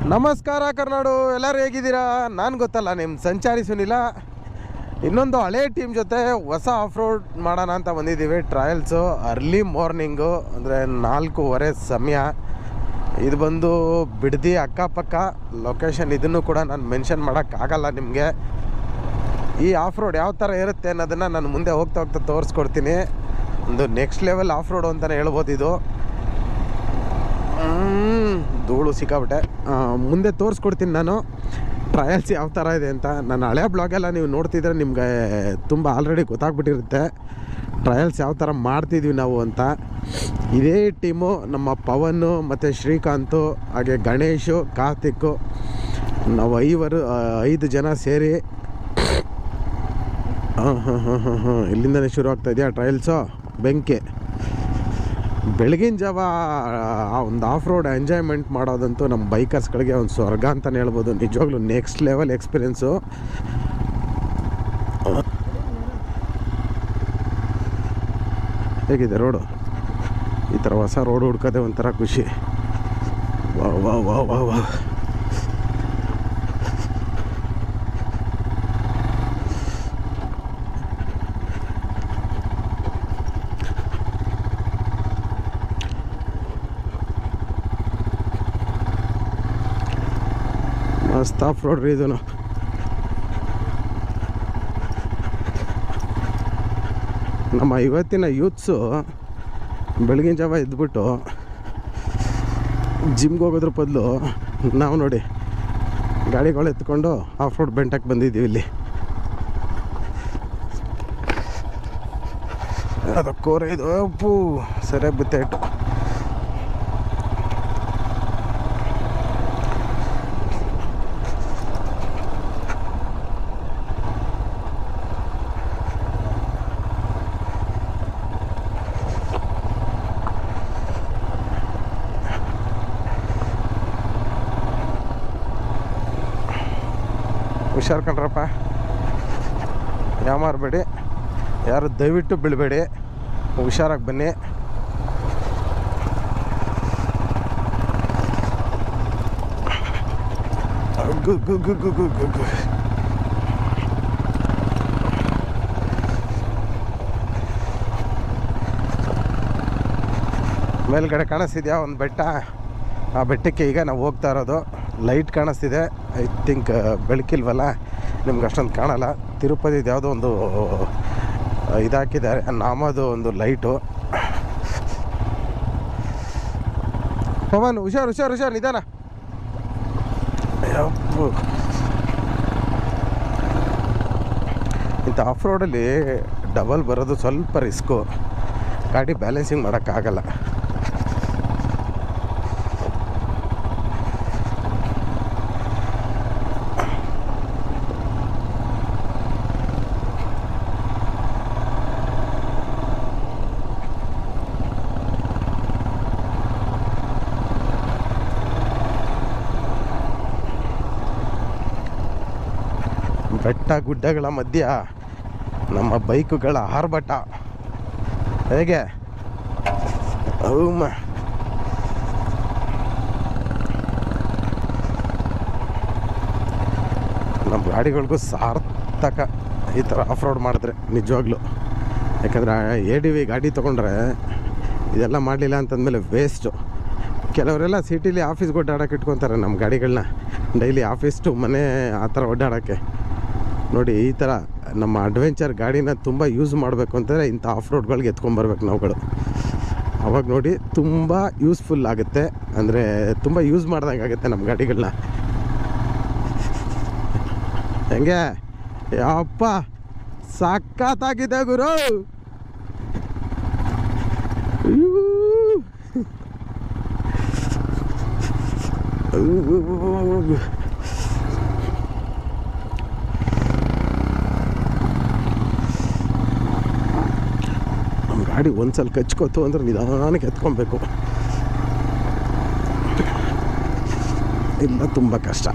ನಮಸ್ಕಾರ ಕರ್ನಾಡು, ಎಲ್ಲರೂ ಹೇಗಿದ್ದೀರಾ? ನಾನು ಗೊತ್ತಲ್ಲ ನಿಮ್ಮ ಸಂಚಾರಿ ಸುನಿಲ. ಇನ್ನೊಂದು ಹಳೆ ಟೀಮ್ ಜೊತೆ ಹೊಸ ಆಫ್ ರೋಡ್ ಮಾಡೋಣ ಅಂತ ಬಂದಿದ್ದೀವಿ. ಟ್ರಯಲ್ಸು ಅರ್ಲಿ ಮಾರ್ನಿಂಗು, ಅಂದರೆ 4:15 ಸಮಯ. ಇದು ಬಂದು ಬಿಡದಿ ಅಕ್ಕಪಕ್ಕ ಲೊಕೇಶನ್. ಇದನ್ನು ಕೂಡ ನಾನು ಮೆನ್ಷನ್ ಮಾಡೋಕ್ಕಾಗಲ್ಲ ನಿಮಗೆ. ಈ ಆಫ್ ರೋಡ್ ಯಾವ ಥರ ಇರುತ್ತೆ ಅನ್ನೋದನ್ನು ನಾನು ಮುಂದೆ ಹೋಗ್ತಾ ಹೋಗ್ತಾ ತೋರಿಸ್ಕೊಡ್ತೀನಿ. ಒಂದು ನೆಕ್ಸ್ಟ್ ಲೆವೆಲ್ ಆಫ್ ರೋಡು ಅಂತಲೇ ಹೇಳ್ಬೋದು ಇದು. ಧೂಳು ಸಿಕ್ಕಾಬಿಟ್ಟೆ. ಮುಂದೆ ತೋರಿಸ್ಕೊಡ್ತೀನಿ ನಾನು ಟ್ರಯಲ್ಸ್ ಯಾವ ಥರ ಇದೆ ಅಂತ. ನನ್ನ ಹಳೆ ಬ್ಲಾಗೆಲ್ಲ ನೀವು ನೋಡ್ತಿದ್ರೆ ನಿಮಗೆ ತುಂಬ ಆಲ್ರೆಡಿ ಗೊತ್ತಾಗ್ಬಿಟ್ಟಿರುತ್ತೆ ಟ್ರಯಲ್ಸ್ ಯಾವ ಥರ ಮಾಡ್ತಿದ್ವಿ ನಾವು ಅಂತ. ಇದೇ ಟೀಮು ನಮ್ಮ ಪವನ್ನು ಮತ್ತು ಶ್ರೀಕಾಂತು, ಹಾಗೆ ಗಣೇಶು, ಕಾರ್ತಿಕ್ಕು, ನಾವು 5 ಜನ ಸೇರಿ ಇಲ್ಲಿಂದನೇ ಶುರು ಆಗ್ತಾಯಿದೆಯಾ ಟ್ರಯಲ್ಸು. ಬೆಂಕಿ ಬೆಳಗಿನ ಜಾವ ಒಂದು ಆಫ್ ರೋಡ್ ಎಂಜಾಯ್ಮೆಂಟ್ ಮಾಡೋದಂತೂ ನಮ್ಮ ಬೈಕರ್ಸ್ಗಳಿಗೆ ಒಂದು ಸ್ವರ್ಗ ಅಂತಲೇ ಹೇಳ್ಬೋದು. ನಿಜವಾಗ್ಲೂ ನೆಕ್ಸ್ಟ್ ಲೆವೆಲ್ ಎಕ್ಸ್ಪೀರಿಯೆನ್ಸು. ಹೇಗಿದೆ ರೋಡು? ಈ ಥರ ಹೊಸ ರೋಡ್ ಹುಡ್ಕೋದೆ ಒಂಥರ ಖುಷಿ. ವಾ ವಾ ವಾ ವಾ ವಾ. ಮಸ್ತ್ ಆಫ್ ರೋಡ್ ರೀ ಇದು. ನಮ್ಮ ಇವತ್ತಿನ ಯೂತ್ಸು ಬೆಳಗಿನ ಜಾವ ಎದ್ಬಿಟ್ಟು ಜಿಮ್ಗೆ ಹೋಗೋದ್ರ ಬದಲು ನಾವು ನೋಡಿ ಗಾಡಿಗಳು ಎತ್ಕೊಂಡು ಆಫ್ ರೋಡ್ ಬೆಂಟಕ್ಕೆ ಬಂದಿದ್ದೀವಿ. ಇಲ್ಲಿ ಅದು ಕೋರೆ ಇದು ಅಪ್ಪು ಸರಿಯಾಗಿ ಬಿತ್ತಾಯಿಟ್ಟು. ಹುಷಾರು ಕಂಡ್ರಪ್ಪ, ಯಾಮಾರಬೇಡಿ, ಯಾರು ದಯವಿಟ್ಟು ಬೀಳಬೇಡಿ, ಹುಷಾರಾಗಿ ಬನ್ನಿ. ಮೇಲ್ಗಡೆ ಕಾಣಿಸ್ತಿದ್ಯಾ ಒಂದು ಬೆಟ್ಟ? ಆ ಬೆಟ್ಟಕ್ಕೆ ಈಗ ನಾವು ಹೋಗ್ತಾ ಇರೋದು. ಲೈಟ್ ಕಾಣಿಸ್ತಿದೆ, ಐ ಥಿಂಕ್ ಬೆಳಕಿಲ್ವಲ್ಲ ನಿಮ್ಗೆ ಅಷ್ಟೊಂದು ಕಾಣಲ್ಲ. ತಿರುಪತಿದು ಯಾವುದೋ ಒಂದು ಇದಾಕಿದ್ದಾರೆ, ನಾಮದು ಒಂದು ಲೈಟು. ಪವನ್ ಹುಷಾರು ಹುಷಾರು ಹುಷಾರು, ನಿಧಾನ. ಅಪ್ಪು ಇಂಥ ಆಫ್ ರೋಡಲ್ಲಿ ಡಬಲ್ ಬರೋದು ಸ್ವಲ್ಪ ರಿಸ್ಕು. ಗಾಡಿ ಬ್ಯಾಲೆನ್ಸಿಂಗ್ ಮಾಡೋಕ್ಕಾಗಲ್ಲ. ಬೆಟ್ಟ ಗುಡ್ಡಗಳ ಮಧ್ಯ ನಮ್ಮ ಬೈಕುಗಳ ಆರ್ಭಟ ಹೇಗೆ ನಮ್ಮ ಗಾಡಿಗಳಿಗೂ ಸಾರ್ಥಕ ಈ ಥರ ಆಫ್ ರೋಡ್ ಮಾಡಿದ್ರೆ ನಿಜವಾಗ್ಲೂ. ಯಾಕಂದರೆ ADV ಗಾಡಿ ತೊಗೊಂಡ್ರೆ ಇದೆಲ್ಲ ಮಾಡಲಿಲ್ಲ ಅಂತಂದಮೇಲೆ ವೇಸ್ಟು. ಕೆಲವರೆಲ್ಲ ಸಿಟಿಲಿ ಆಫೀಸ್ಗೆ ಒಡ್ಡಾಡೋಕೆ ಇಟ್ಕೊತಾರೆ ನಮ್ಮ ಗಾಡಿಗಳನ್ನ, ಡೈಲಿ ಆಫೀಸ್ ಟು ಮನೆ ಆ ಥರ ಒಡ್ಡಾಡೋಕ್ಕೆ. ನೋಡಿ ಈ ಥರ ನಮ್ಮ ಅಡ್ವೆಂಚರ್ ಗಾಡಿನ ತುಂಬ ಯೂಸ್ ಮಾಡಬೇಕು ಅಂತಂದರೆ ಇಂಥ ಆಫ್ ರೋಡ್ಗಳಿಗೆ ಎತ್ಕೊಂಬರ್ಬೇಕು ನಾವುಗಳು. ಅವಾಗ ನೋಡಿ ತುಂಬ ಯೂಸ್ಫುಲ್ ಆಗುತ್ತೆ, ಅಂದರೆ ತುಂಬ ಯೂಸ್ ಮಾಡ್ದಂಗೆ ಆಗುತ್ತೆ ನಮ್ಮ ಗಾಡಿಗಳನ್ನ. ಹೆಂಗೆ ಯಪ್ಪ ಸಖತ್ತಾಗಿದೆ ಗುರು. ನಮ್ಮ ಗಾಡಿ ಒಂದ್ಸಲ ಕಚ್ಕೋತು ಅಂದ್ರೆ ನಿಧಾನಕ್ಕೆ ಎತ್ಕೊಬೇಕು, ಇಲ್ಲ ತುಂಬ ಕಷ್ಟ.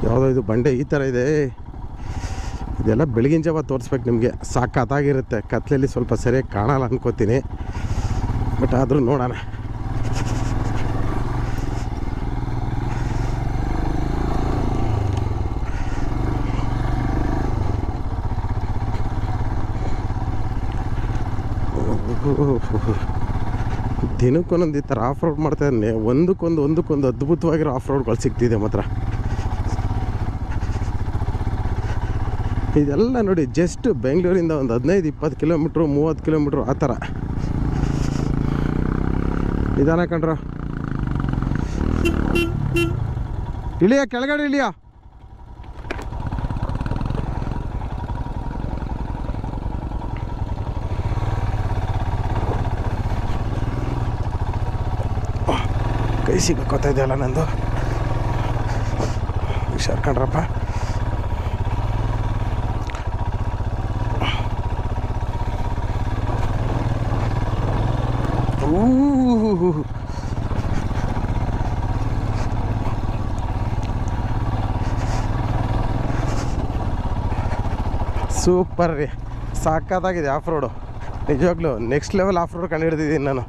ಯಾವುದೋ ಇದು ಬಂಡೆ ಈ ಥರ ಇದೆ. ಇದೆಲ್ಲ ಬೆಳಗಿನ ಜಾವ ತೋರಿಸ್ಬೇಕು ನಿಮಗೆ. ಸಾಕಾಗಿರುತ್ತೆ. ಕತ್ಲಲ್ಲಿ ಸ್ವಲ್ಪ ಸರಿಯಾಗಿ ಕಾಣಲ್ಲ ಅನ್ಕೋತೀನಿ, ಬಟ್ ಆದರೂ ನೋಡೋಣ. ದಿನಕ್ಕೊಂದೊಂದು ಈ ಥರ ಆಫ್ ರೋಡ್ ಮಾಡ್ತಾಯಿದ್ದಾನೆ. ಒಂದಕ್ಕೊಂದು ಅದ್ಭುತವಾಗಿರೋ ಆಫ್ ರೋಡ್ಗಳು ಸಿಗ್ತಿದೆ ಮಾತ್ರ. ಇದೆಲ್ಲ ನೋಡಿ ಜಸ್ಟ್ ಬೆಂಗಳೂರಿಂದ ಒಂದು 15-20 ಕಿಲೋಮೀಟ್ರು 30 ಕಿಲೋಮೀಟ್ರು ಆ ಥರ. ನಿಧಾನ ಕಂಡ್ರ, ಇಳಿಯ ಕೆಳಗಡೆ ಇಳಿಯ. ಕೈ ಸಿಗೋತಾ ಇದೆಯಲ್ಲ ನಂದು, ಹುಷಾರ್ ಕಂಡ್ರಪ್ಪ. ಸೂಪರ್ ರೀ, ಸಾಕಾಗಿದೆ ಆಫ್ ರೋಡು. ನಿಜವಾಗ್ಲೂ ನೆಕ್ಸ್ಟ್ ಲೆವೆಲ್ ಆಫ್ ರೋಡ್ ಕಂಡು ಹಿಡಿದಿದ್ದೀನಿ ನಾನು.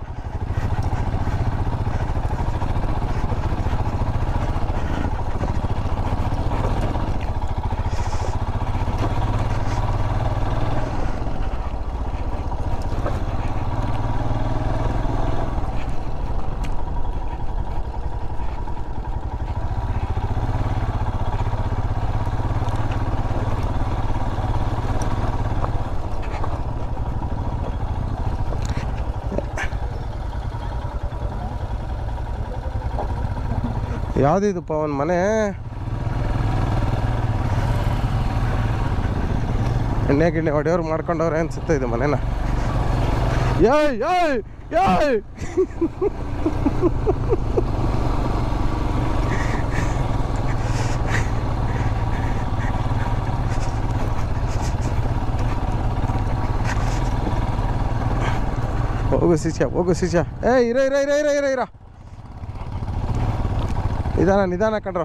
ಯಾವುದಿದು ಪವನ್ ಮನೆ? ಎಣ್ಣೆ ಗಿಣ್ಣೆ ಹೊಡೆಯವ್ರು ಮಾಡ್ಕೊಂಡವ್ರೆ ಅನ್ಸುತ್ತೆ ಇದು ಮನೆನ. ಏಯ್ ಏಯ್ ಏಯ್ ಹೋಗು ಶಿಷ್ಯ. ಇರ ನಿಧಾನ ಕಂಡ್ರು.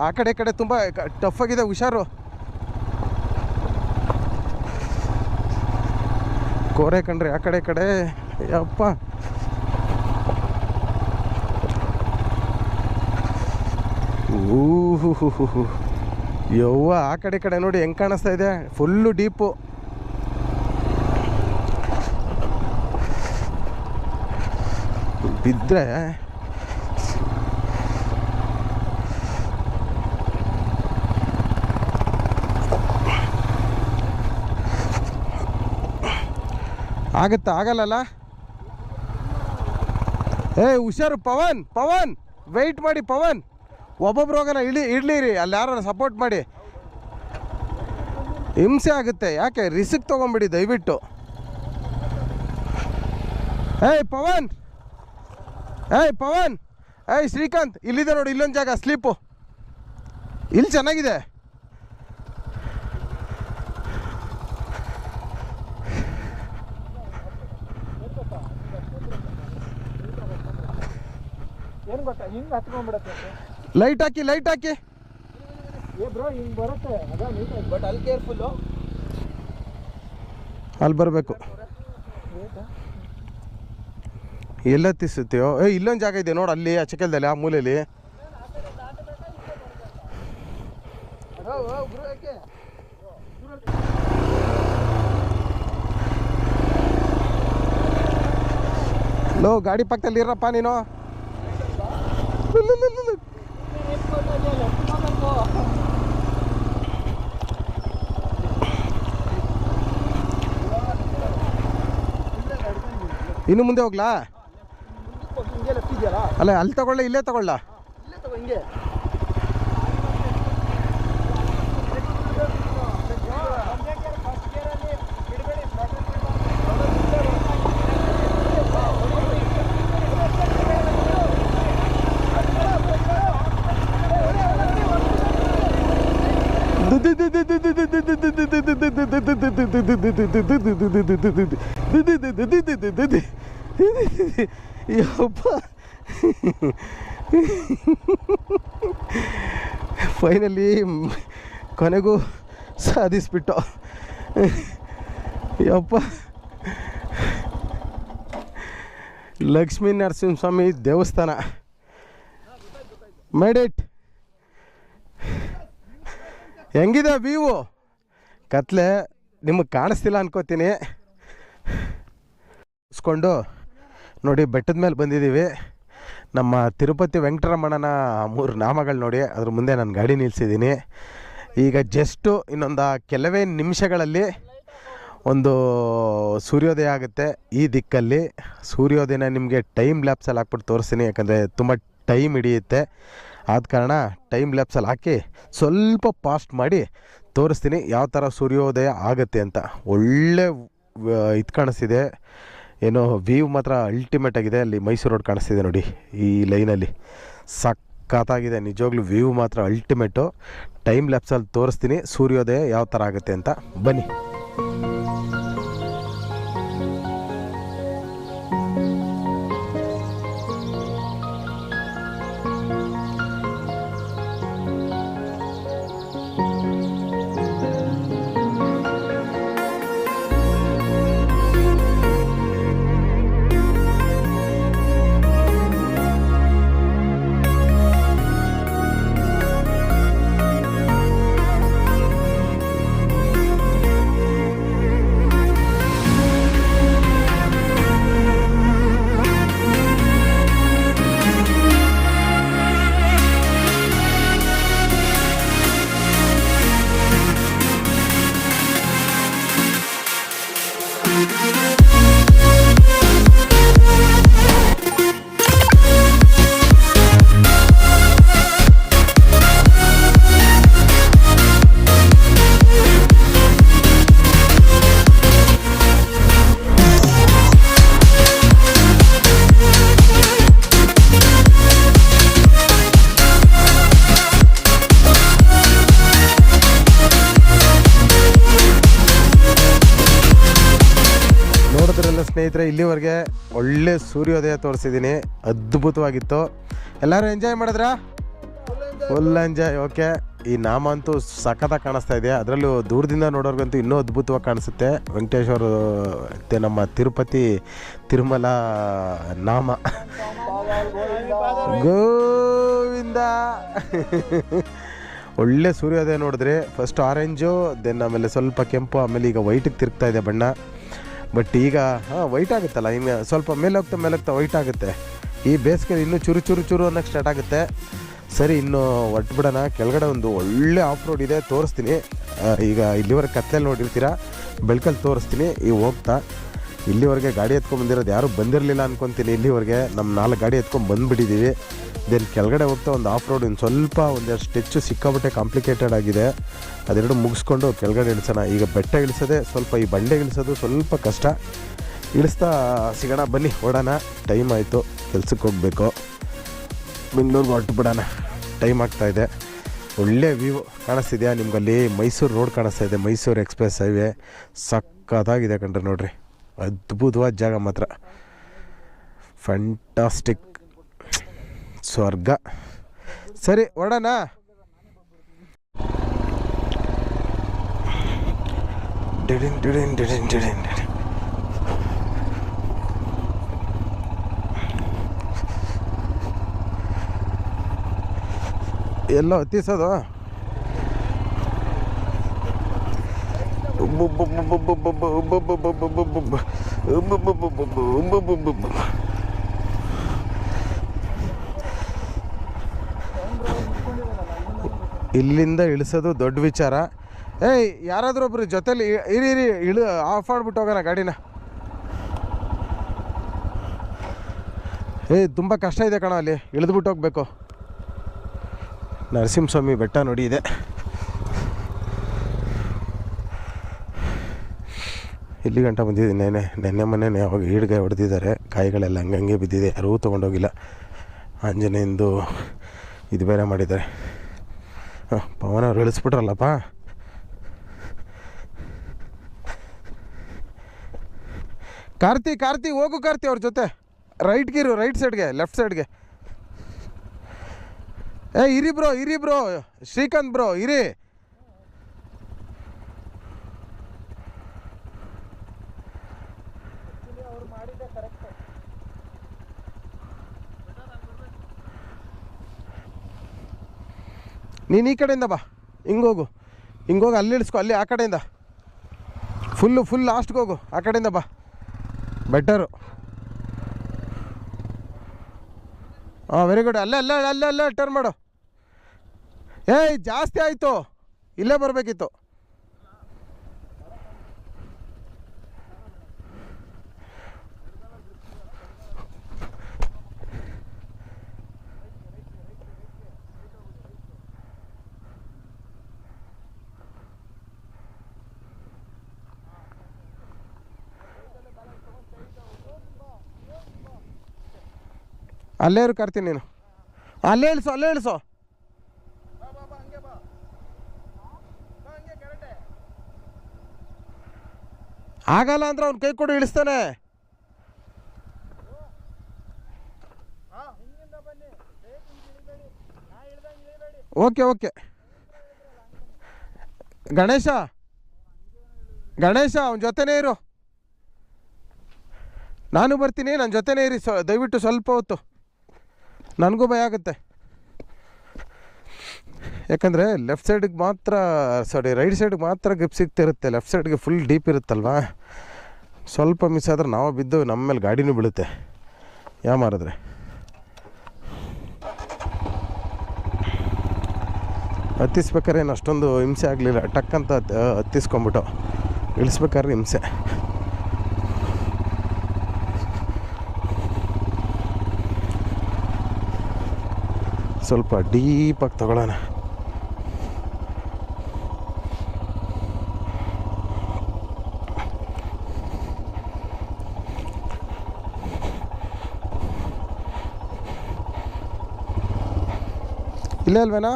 ಆ ಕಡೆ ತುಂಬ ಟಫ್ ಆಗಿದೆ, ಹುಷಾರು. ಕೋರೆ ಕಣ್ರಿ ಆ ಕಡೆ. ಯಪ್ಪ, ಯವ್ವ ಆ ಕಡೆ ನೋಡಿ ಹೆಂಗೆ ಕಾಣಿಸ್ತಾ ಇದೆ, ಫುಲ್ಲು ಡೀಪು. ಬಿದ್ದರೆ ಆಗಲ್ಲ. ಹುಷಾರು ಪವನ್ ವೆಯ್ಟ್ ಮಾಡಿ ಪವನ್. ಒಬ್ಬೊಬ್ರು ಹೋಗೋಣ, ಇಡ್ಲಿರಿ ಅಲ್ಲಿ ಯಾರು ಸಪೋರ್ಟ್ ಮಾಡಿ. ಹಿಂಸೆ ಆಗುತ್ತೆ, ಯಾಕೆ ರಿಸ್ಕ್ ತೊಗೊಂಬಿಡಿ ದಯವಿಟ್ಟು. ಪವನ್ ಶ್ರೀಕಾಂತ್, ಇಲ್ಲಿದೆ ನೋಡಿ, ಇಲ್ಲೊಂದು ಜಾಗ ಸ್ಲೀಪು, ಇಲ್ಲಿ ಚೆನ್ನಾಗಿದೆ. ಲೈಟ್ ಹಾಕಿ ಅಲ್ಲಿ ಬರಬೇಕು. ಎಲ್ಲ ತಿಸ್ತೀಯೋ? ಇಲ್ಲೊಂದು ಜಾಗ ಇದೆ ನೋಡು, ಅಲ್ಲಿ ಆಚೆಕೆಲ್ದಲ್ಲಿ ಆ ಮೂಲೆಯಲ್ಲಿ. ಲೋ ಗಾಡಿ ಪಕ್ಕದಲ್ಲಿ ಇರಪ್ಪ ನೀನು. ಇನ್ನು ಮುಂದೆ ಹೋಗ್ಲಾ? ಅಲ್ಲ ಅಲ್ಲಿ ತಗೊಳ್ಳ, ಇಲ್ಲೇ ತಗೊಳ್ಳ? ಫೈನಲಿ ಕೊನೆಗೂ ಸಾಧಿಸ್ಬಿಟ್ಟು ಯಪ್ಪ. ಲಕ್ಷ್ಮೀ ನರಸಿಂಹಸ್ವಾಮಿ ದೇವಸ್ಥಾನ ಮೇಡಿಟ್ ಹೆಂಗಿದೆ ವ್ಯೂವು? ಕತ್ಲೆ ನಿಮಗೆ ಕಾಣಿಸ್ತಿಲ್ಲ ಅನ್ಕೋತೀನಿ. ಇಸ್ಕೊಂಡು ನೋಡಿ ಬೆಟ್ಟದ ಮೇಲೆ ಬಂದಿದ್ದೀವಿ. ನಮ್ಮ ತಿರುಪತಿ ವೆಂಕಟರಮಣನ 3 ನಾಮಗಳು ನೋಡಿ. ಅದ್ರ ಮುಂದೆ ನಾನು ಗಾಡಿ ನಿಲ್ಲಿಸಿದ್ದೀನಿ. ಈಗ ಜಸ್ಟು ಇನ್ನೊಂದು ಕೆಲವೇ ನಿಮಿಷಗಳಲ್ಲಿ ಒಂದು ಸೂರ್ಯೋದಯ ಆಗುತ್ತೆ ಈ ದಿಕ್ಕಲ್ಲಿ. ಸೂರ್ಯೋದಯನ ನಿಮಗೆ ಟೈಮ್ ಲ್ಯಾಪ್ಸಲ್ಲಿ ಹಾಕ್ಬಿಟ್ಟು ತೋರಿಸ್ತೀನಿ, ಯಾಕಂದರೆ ತುಂಬ ಟೈಮ್ ಹಿಡಿಯುತ್ತೆ. ಆದ ಕಾರಣ ಟೈಮ್ ಲ್ಯಾಪ್ಸಲ್ಲಿ ಹಾಕಿ ಸ್ವಲ್ಪ ಫಾಸ್ಟ್ ಮಾಡಿ ತೋರಿಸ್ತೀನಿ ಯಾವ ಥರ ಸೂರ್ಯೋದಯ ಆಗುತ್ತೆ ಅಂತ. ಒಳ್ಳೆ ಇದು ಕಾಣಿಸ್ತಿದೆ, ಏನೋ ವ್ಯೂ ಮಾತ್ರ ಅಲ್ಟಿಮೇಟ್ ಆಗಿದೆ. ಅಲ್ಲಿ ಮೈಸೂರು ರೋಡ್ ಕಾಣಿಸ್ತಿದೆ ನೋಡಿ ಈ ಲೈನಲ್ಲಿ, ಸಖತ್ತಾಗಿದೆ ನಿಜವಾಗ್ಲೂ. ವ್ಯೂ ಮಾತ್ರ ಅಲ್ಟಿಮೇಟು. ಟೈಮ್ ಲ್ಯಾಪ್ಸಲ್ಲಿ ತೋರಿಸ್ತೀನಿ ಸೂರ್ಯೋದಯ ಯಾವ ಥರ ಆಗುತ್ತೆ ಅಂತ. ಬನ್ನಿ. ಸ್ನೇಹಿತರೆ, ಇಲ್ಲಿವರೆಗೆ ಒಳ್ಳೆ ಸೂರ್ಯೋದಯ ತೋರಿಸಿದ್ದೀನಿ, ಅದ್ಭುತವಾಗಿತ್ತು. ಎಲ್ಲರೂ ಎಂಜಾಯ್ ಮಾಡಿದ್ರಾ? Full enjoy. ಓಕೆ, ಈ ನಾಮ ಅಂತೂ ಸಖತ್ತಾಗಿ ಕಾಣಿಸ್ತಾ ಇದೆ. ಅದರಲ್ಲೂ ದೂರದಿಂದ ನೋಡೋರ್ಗಂತೂ ಇನ್ನೂ ಅದ್ಭುತವಾಗಿ ಕಾಣಿಸುತ್ತೆ. ವೆಂಕಟೇಶ್ವರ ಮತ್ತು ನಮ್ಮ ತಿರುಪತಿ ತಿರುಮಲ ನಾಮ ಗೋವಿಂದ. ಒಳ್ಳೆ ಸೂರ್ಯೋದಯ ನೋಡಿದ್ರೆ ಫಸ್ಟ್ ಆರೆಂಜು, ದೆನ್ ಆಮೇಲೆ ಸ್ವಲ್ಪ ಕೆಂಪು, ಆಮೇಲೆ ಈಗ ವೈಟಿಗೆ ತಿರುಗ್ತಾ ಇದೆ ಬಣ್ಣ. ಬಟ್ ಈಗ ವೈಟ್ ಆಗುತ್ತಲ್ಲ, ಇನ್ನು ಸ್ವಲ್ಪ ಮೇಲೋಗ್ತಾ ವೈಟ್ ಆಗುತ್ತೆ. ಈ ಬೇಸಿಗೆ ಇನ್ನೂ ಚುರು ಅನ್ನೋಕ್ಕೆ ಸ್ಟಾರ್ಟ್ ಆಗುತ್ತೆ. ಸರಿ, ಇನ್ನು ಹೊರಟ್ಬಿಡೋಣ. ಕೆಳಗಡೆ ಒಂದು ಒಳ್ಳೆ ಆಫ್ ರೋಡ್ ಇದೆ, ತೋರಿಸ್ತೀನಿ. ಈಗ ಇಲ್ಲಿವರೆಗೆ ಕತ್ತಲಲ್ಲಿ ನೋಡಿರ್ತೀರಾ, ಬೆಳಕಲ್ಲಿ ತೋರಿಸ್ತೀನಿ. ಈಗ ಹೋಗ್ತಾ ಇಲ್ಲಿವರೆಗೆ ಗಾಡಿ ಎತ್ಕೊಂಡ್ಬಂದಿರೋದು ಯಾರೂ ಬಂದಿರಲಿಲ್ಲ ಅನ್ಕೊತೀನಿ. ಇಲ್ಲಿವರೆಗೆ ನಮ್ಮ 4 ಗಾಡಿ ಎತ್ಕೊಂಡು ಬಂದುಬಿಟ್ಟಿದ್ದೀವಿ. ದೆನ್ ಕೆಳಗಡೆ ಹೋಗ್ತಾ ಒಂದು ಆಫ್ ರೋಡ್, ಇನ್ನು ಸ್ವಲ್ಪ ಒಂದೆರಡು ಸ್ಟೆಚ್ಚು ಸಿಕ್ಕಾಬಿಟ್ಟೆ ಕಾಂಪ್ಲಿಕೇಟೆಡ್ ಆಗಿದೆ. ಅದೆರಡು ಮುಗಿಸ್ಕೊಂಡು ಕೆಳಗಡೆ ಇಳಿಸೋಣ. ಈಗ ಬೆಟ್ಟ ಇಳಿಸೋದೆ ಸ್ವಲ್ಪ, ಈ ಬಂಡೆ ಇಳಿಸೋದು ಸ್ವಲ್ಪ ಕಷ್ಟ. ಇಳಿಸ್ತಾ ಸಿಗೋಣ, ಬನ್ನಿ ಓಡೋಣ. ಟೈಮ್ ಆಯಿತು, ಕೆಲ್ಸಕ್ಕೆ ಹೋಗಬೇಕು. ಬೆಂಗಳೂರಿಗೆ ಹೊರಟುಬಿಡೋಣ, ಟೈಮ್ ಆಗ್ತಾಯಿದೆ. ಒಳ್ಳೆ ವ್ಯೂ ಕಾಣಿಸ್ತಿದೆಯಾ ನಿಮ್ಗಲ್ಲಿ? ಮೈಸೂರು ರೋಡ್ ಕಾಣಿಸ್ತಾ ಇದೆ, ಮೈಸೂರು ಎಕ್ಸ್ಪ್ರೆಸ್ ಹೈವೇ. ಸಕ್ಕತ್ತಾಗಿದೆ ಕಣ್ರಿ, ನೋಡ್ರಿ, ಅದ್ಭುತವಾದ ಜಾಗ ಮಾತ್ರ. ಫ್ಯಾಂಟಾಸ್ಟಿಕ್, ಸ್ವರ್ಗ. ಸರಿ, ಹೊರಡೋಣ. ಎಲ್ಲೋ ಹತ್ತಿಸೋದು. ಇಲ್ಲಿಂದ ಇಳಿಸೋದು ದೊಡ್ಡ ವಿಚಾರ. ಏಯ್, ಯಾರಾದರೂ ಒಬ್ರು ಜೊತೆಲಿ ಇಳಿ ಆಫ್ ಮಾಡಿಬಿಟ್ಟು ಹೋಗೋಣ ಗಾಡಿನ. ತುಂಬ ಕಷ್ಟ ಇದೆ ಕಣ, ಅಲ್ಲಿ ಇಳಿದ್ಬಿಟ್ಟು ಹೋಗ್ಬೇಕು. ನರಸಿಂಹಸ್ವಾಮಿ ಬೆಟ್ಟ ನೋಡಿ ಇದೆ. ಇಲ್ಲಿ ಗಂಟ ಬಂದಿದ್ದೀನಿ. ನೆನ್ನೆ ಮೊನ್ನೆ ಅವಾಗ ಈಡ್ಗಾಯಿ ಹೊಡೆದಿದ್ದಾರೆ, ಕಾಯಿಗಳೆಲ್ಲ ಹಂಗಂಗೆ ಬಿದ್ದಿದೆ, ಯಾರೂ ತೊಗೊಂಡೋಗಿಲ್ಲ. ಆಂಜನೇಯಂದು ಇದು ಬೇರೆ ಮಾಡಿದ್ದಾರೆ. ಪವನ್ ಅವ್ರು ಇಳಿಸ್ಬಿಟ್ರಲ್ಲಪ್ಪ. ಕಾರ್ತಿ ಹೋಗು ಕಾರ್ತಿ ಅವ್ರ ಜೊತೆ. ರೈಟ್ಗಿರು, ರೈಟ್ ಸೈಡ್ಗೆ, ಲೆಫ್ಟ್ ಸೈಡ್ಗೆ. ಇರಿ ಬ್ರೋ, ಶ್ರೀಕಾಂತ್ ಬ್ರೋ ಇರಿ. ನೀನು ಈ ಕಡೆಯಿಂದ ಬಾ, ಹಿಂಗೋಗು, ಹಿಂಗೋಗಿ ಅಲ್ಲಿ ಇಳಿಸ್ಕೊ, ಅಲ್ಲಿ ಆ ಕಡೆಯಿಂದ ಫುಲ್ ಲಾಸ್ಟ್ಗೆ ಹೋಗು, ಆ ಕಡೆಯಿಂದ ಬಾ, ಬೆಟರು. ಹಾಂ, ವೆರಿ ಗುಡ್. ಅಲ್ಲೇ ಟರ್ನ್ ಮಾಡು. ಏಯ್ ಜಾಸ್ತಿ ಆಯಿತು, ಇಲ್ಲೇ ಬರಬೇಕಿತ್ತು. ಅಲ್ಲೇ ಇರು ಕಾರ್ತೀನಿ ನೀನು. ಅಲ್ಲೇ ಇಳಿಸೋ. ಆಗಲ್ಲ ಅಂದ್ರೆ ಅವ್ನು ಕೈ ಕೊಡು, ಇಳಿಸ್ತಾನೆ. ಓಕೆ ಗಣೇಶ ಅವನ ಜೊತೆನೇ ಇರು. ನಾನು ಬರ್ತೀನಿ, ನನ್ನ ಜೊತೆನೇ ಇರಿ. ದಯವಿಟ್ಟು ಸ್ವಲ್ಪ ಹೊತ್ತು, ನನಗೂ ಭಯ ಆಗುತ್ತೆ. ಯಾಕಂದರೆ ಲೆಫ್ಟ್ ಸೈಡಿಗೆ ಮಾತ್ರ, ರೈಟ್ ಸೈಡಿಗೆ ಮಾತ್ರ ಗ್ರಿಪ್ ಸಿಗ್ತಿರುತ್ತೆ. ಲೆಫ್ಟ್ ಸೈಡ್ಗೆ ಫುಲ್ ಡೀಪ್ ಇರುತ್ತಲ್ವ, ಸ್ವಲ್ಪ ಮಿಸ್ ಆದ್ರೆ ನಾವು ಬಿದ್ದು ನಮ್ಮ ಮೇಲೆ ಗಾಡಿನೂ ಬೀಳುತ್ತೆ ಮಾರಿದ್ರೆ. ಹತ್ತಿಸ್ಬೇಕಾದ್ರೆ ಏನು ಅಷ್ಟೊಂದು ಹಿಂಸೆ ಆಗಲಿಲ್ಲ, ಟಕ್ ಅಂತ ಹತ್ತಿಸ್ಕೊಂಬಿಟ್ಟು. ಇಳಿಸ್ಬೇಕಾದ್ರೆ ಹಿಂಸೆ. ಸ್ವಲ್ಪ ಡೀಪಾಗಿ ತಗೊಳ್ಳೋಣ. ಇಲ್ಲೇ ಅಲ್ವೇನಾ?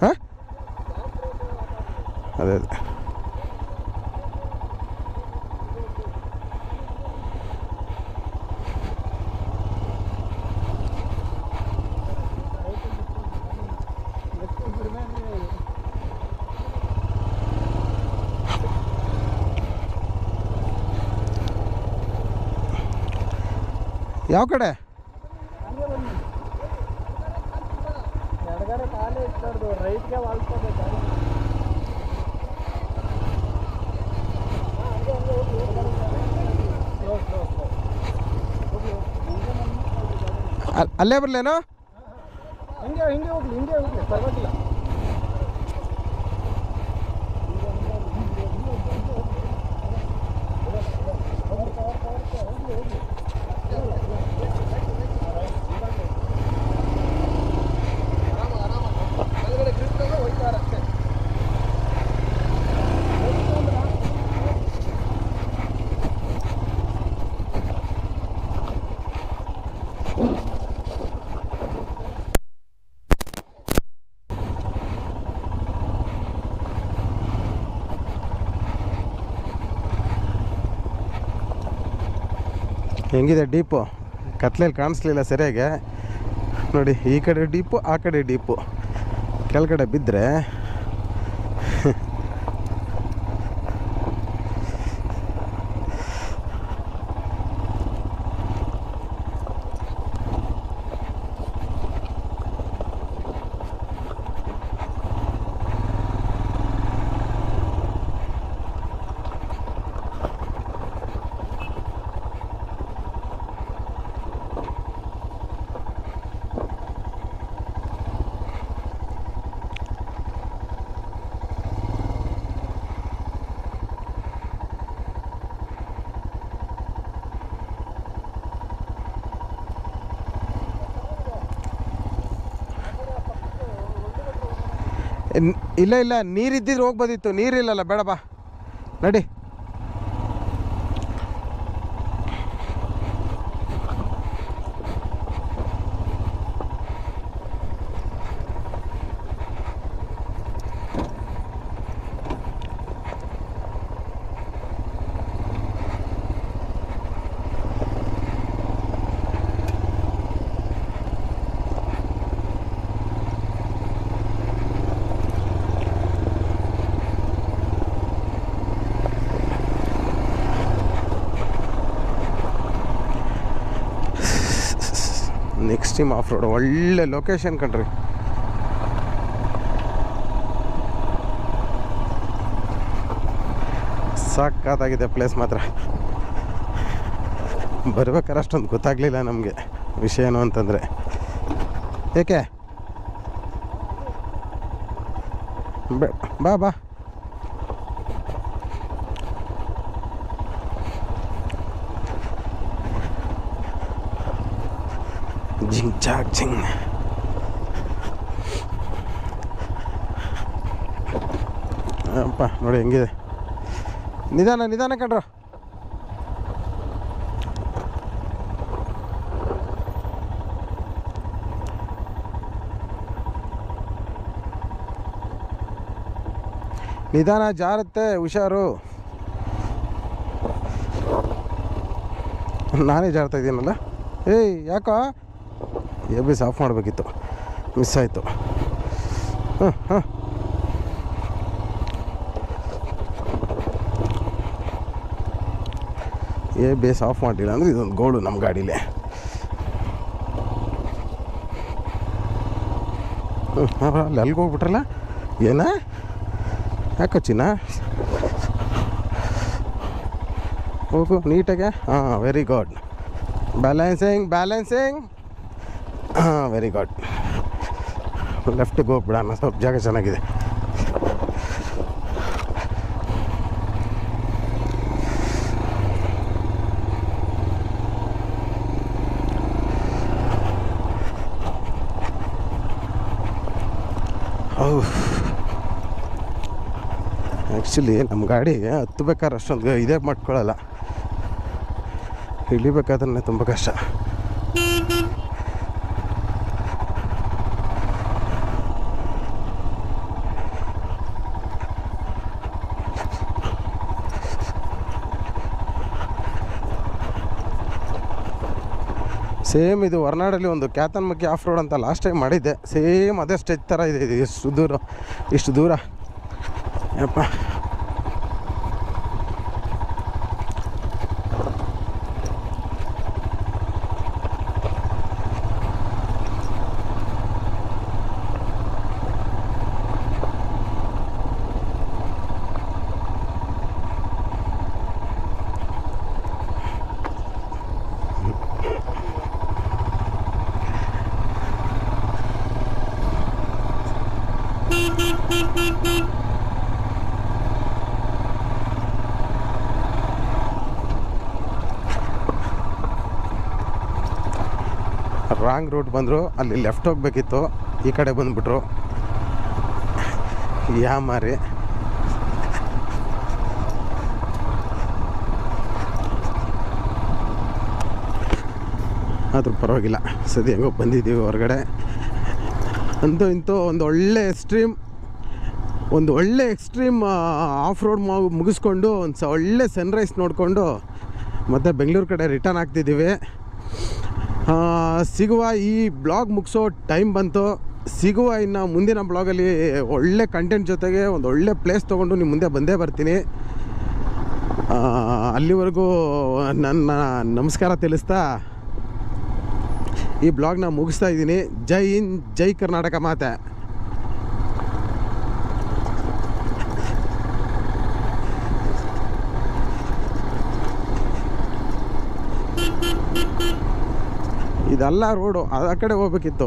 ಹಾಂ, ಅದೇ ಯಾವ ಕಡೆ? ಅಲ್ಲೇ ಬರಲೇನೋ? ಹಿಂಗೆ ಹೋಗ್ಲಿ ಪರವಾಗಿಲ್ಲ. ಹೆಂಗಿದೆ ಡೀಪು? ಕತ್ಲೆಯಲ್ಲಿ ಕಾಣಿಸ್ಲಿಲ್ಲ ಸರಿಯಾಗಿ ನೋಡಿ. ಈ ಕಡೆ ಡೀಪು, ಆ ಕಡೆ ಡೀಪು. ಕೆಳಗಡೆ ಬಿದ್ದರೆ ಇಲ್ಲ ನೀರಿದ್ದಿದ್ರೆ ಹೋಗ್ಬೋದಿತ್ತು. ನೀರಿಲ್ಲಲ್ಲ, ಬೇಡ ಬಾ ನಡಿ. ಎಕ್ಸ್ಟ್ರೀಮ್ ಆಫ್ ರೋಡ್ ಒಳ್ಳೆ ಲೊಕೇಶನ್ ಕಣ್ರಿ. ಸಾಕಾಗಿದೆ ಪ್ಲೇಸ್ ಮಾತ್ರ. ಬರ್ಬೇಕಾದ್ರೆ ಅಷ್ಟೊಂದು ಗೊತ್ತಾಗಲಿಲ್ಲ ನಮಗೆ ವಿಷಯ ಏನು ಅಂತಂದರೆ. ಏಕೆ ಬಾ ಬಾ ಜಿಂಗ್ ಚಾಕ್ ಜಿಂಗ್. ಅಪ್ಪ ನೋಡಿ ಹೆಂಗಿದೆ. ನಿಧಾನ ನಿಧಾನ ಕಣ್ರ. ನಿಧಾನ ಜಾರುತ್ತೆ, ಹುಷಾರು. ನಾನೇ ಜಾರ್ತಾ ಇದ್ದೀನಲ್ಲ. ಏಯ್ ಯಾಕೋ ABS ಆಫ್ ಮಾಡಬೇಕಿತ್ತು, ಮಿಸ್ ಆಯಿತು. ಹಾಂ ಹಾಂ ABS ಆಫ್ ಮಾಡಿಲ್ಲ ಅಂದರೆ ಇದೊಂದು ಗೋಳು ನಮ್ಮ ಗಾಡೀಲಿ. ಅಲ್ಲಿ ಅಲ್ಲಿಗೆ ಹೋಗ್ಬಿಟ್ರಲ್ಲ. ಏನ ಯಾಕೋ ಚಿನ್ನ ಹೋಗು ನೀಟಾಗೆ. ಹಾಂ ವೆರಿ ಗುಡ್. Balancing balancing. ಹಾಂ ವೆರಿ ಗುಡ್. ಲೆಫ್ಟಿಗೆ ಹೋಗ್ಬಿಡೋಣ, ಸ್ವಲ್ಪ ಜಾಗ ಚೆನ್ನಾಗಿದೆ. ಆ್ಯಕ್ಚುಲಿ ನಮ್ಮ ಗಾಡಿ ಹತ್ತಬೇಕಾದ್ರೆ ಅಷ್ಟೊಂದು ಇದೇ ಮಾಡ್ಕೊಳ್ಳಲ್ಲ, ಇಳಿಬೇಕಾದ್ರೆ ತುಂಬ ಕಷ್ಟ. ಸೇಮ್ ಇದು ಹೊರನಾಡಲ್ಲಿ ಒಂದು ಕ್ಯಾತನ್ಮಕ್ಕಿ ಆಫ್ ರೋಡ್ ಅಂತ ಲಾಸ್ಟ್ ಟೈಮ್ ಮಾಡಿದ್ದೆ. ಸೇಮ್ ಅದೇ ಸ್ಟೆಚ್ ಥರ ಇದೆ. ಇದು ಇಷ್ಟು ದೂರ ಯಪ್ಪ. ರಾಂಗ್ ರೂಟ್ ಬಂದರು, ಅಲ್ಲಿ ಲೆಫ್ಟ್ ಹೋಗ್ಬೇಕಿತ್ತು, ಈ ಕಡೆ ಬಂದುಬಿಟ್ರು. ಯಾ ಮಾರಿ. ಆದರೂ ಪರವಾಗಿಲ್ಲ, ಸದ್ಯ ಹೆಂಗೋ ಬಂದಿದ್ದೀವಿ ಹೊರಗಡೆ. ಅಂತೂ ಇಂತೂ ಒಂದು ಒಳ್ಳೆ ಎಕ್ಸ್ಟ್ರೀಮ್ ಆಫ್ ರೋಡ್ ಮುಗಿಸ್ಕೊಂಡು ಒಂದು ಒಳ್ಳೆ ಸನ್ರೈಸ್ ನೋಡಿಕೊಂಡು ಮತ್ತೆ ಬೆಂಗಳೂರು ಕಡೆ ರಿಟರ್ನ್ ಆಗ್ತಿದ್ದೀವಿ. ಸಿಗುವ ಈ ಬ್ಲಾಗ್ ಮುಗಿಸೋ ಟೈಮ್ ಬಂತು. ಸಿಗುವ ಇನ್ನು ಮುಂದಿನ ಬ್ಲಾಗಲ್ಲಿ ಒಳ್ಳೆ ಕಂಟೆಂಟ್ ಜೊತೆಗೆ ಒಂದು ಒಳ್ಳೆ ಪ್ಲೇಸ್ ತೊಗೊಂಡು ನಿಮ್ಮ ಮುಂದೆ ಬಂದೇ ಬರ್ತೀನಿ. ಅಲ್ಲಿವರೆಗೂ ನನ್ನ ನಮಸ್ಕಾರ ತಿಳಿಸ್ತಾ ಈ ಬ್ಲಾಗ್ನ ಮುಗಿಸ್ತಾ ಇದ್ದೀನಿ. ಜೈ ಹಿಂದ್, ಜೈ ಕರ್ನಾಟಕ ಮಾತೆ. ಇದೆಲ್ಲ ರೋಡು ಆ ಕಡೆ ಹೋಗ್ಬೇಕಿತ್ತು.